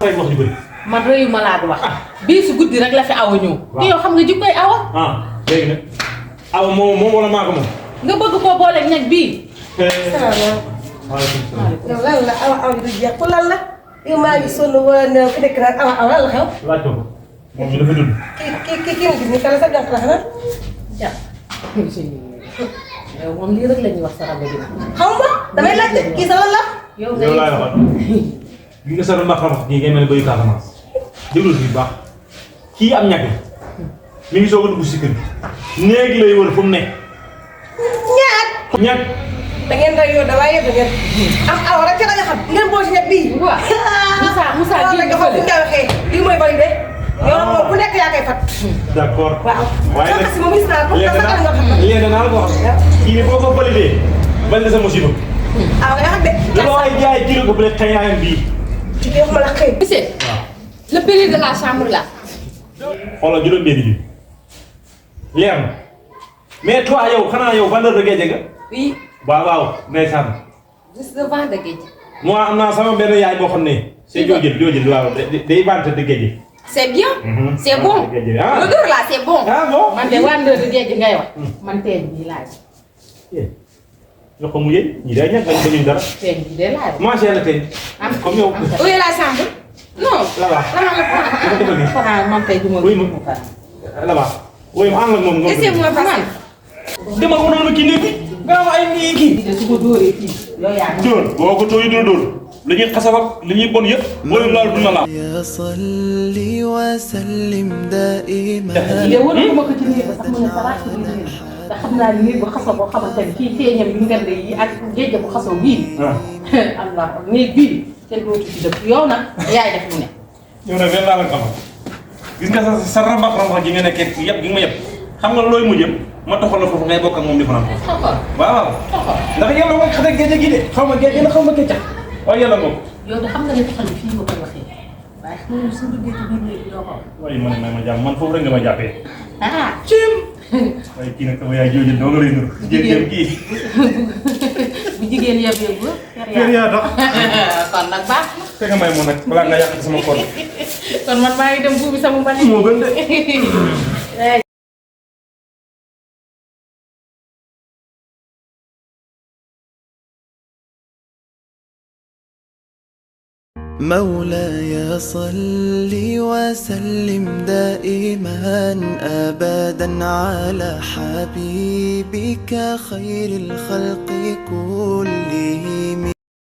rek wax ju bëri. man rëyu ma laa di wax. bii su guddi rek la fi awa ñëw. te yow xam nga jikkoy awa. léegi nag awa moom wala maa ko moom. nga bëgg koo booleeg ñag bii. waaleykum salaam. yow lan la awa du jeex ku lan la yow maa ngi sonn wala ku nekk naan awa lan la xew. laaj ko moom ñu dafa dund. kii nga gis ni kala sa jàpp la xanaa. jàpp. yow moom lii rek la ñuy wax sa rajo bi. xaw ma damay laajte kii sa lan la. yow laay waxal gi nga sa mbax kii ngay mel ne bayu Casamance déglu fi bu baax kii am ñàkk mi ngi soog a dugg si kër gi néeg lay wër fu mu nekk. ñàkk. da ngeen doy yow da waaye da ngeen am awa rek ca la nga xam ngeen boole si ñebe bii. waaw Moussa bii nga xam fu ñu koy waxee lii mooy bari de. yow moom ku nekk yaa koy fat. d'accord. waaw waaye nag si moom gis naa ko léegi naa la ko wax. kii bi boo ko validé validé sa musiba. awa nga xam de. dafa waay jaay kilo ko bu dee xëy naa bii. ci biir ma la xëy. monsieur le prix de la chambre là. xoolal juróom-benn bi leer na mais toi yow xanaa yow vendeur de géej nga. oui. waaw ndeysaan. juste devant de géej. moi am naa sama benn yaay boo xam ne. c'est joojël waaw day vente de géej. c'est bien. c'est bon. l'odeur là c'est bon. bon man de vendeur de géej ngay wax. man teeñ bii laaj. yoo xam mu yéen ñii day ñàkk bañ bañuñ dara. teeñ bii de laaj. marché la tey. comme yow. où est la chambre. non. là-bas. dafa defal nii. xanaa man tey du ma. oui là-bas. oui mu ànd ak moom. laissez-moi passer. demal ko noonu kii néeg bi. nga am ay nii kii. de su ko dóoree kii. yow yaa ngi. dóor boo ko tooy dóor dóor. li ñuy xasal ak li ñuy bon yëpp. wala laal du na la. يا صلي وسلم دائما de wóoruma ko ci néeg ba sax mu ne salaat ci biir néeg te xam naa ni néeg bu xasoo boo xamante ni kii feeñam yu ngand yi ak géej bu xasoo bii. allah néeg bii kenn dootu ci dëkk yow nag yaay def lu ne. yow nag leen laa la xamal gis nga sa rambax gi nga nekkee yëpp gi nga ma yëpp xam nga looy mujjee ma toxal la foofu ngay bokk ak moom di fanaan foofu. waaw ndax yàlla mooy xale géej gi de xaw ma géej la xaw ma këccax waaye yàlla moom. yow de xam nga ne taxal fii nga koy waxee waaye xam nga su duggee ci biir léegi doo ko wax. waaye man may ma jàmm man foofu rek nga ma jàppee. cim. waaye kii nag sama yaay jooju doo nga lay nur. jigéen kii. bu jigéen yebee bu. kër yaa tax. kon nag baax na. te nga may moom nag balaa nga yàq sama koor. kon man maa ngi dem buubi sama mbali. moo gën de. مولاي صل وسلم دائما أبدا على حبيبك خير الخلق كلهم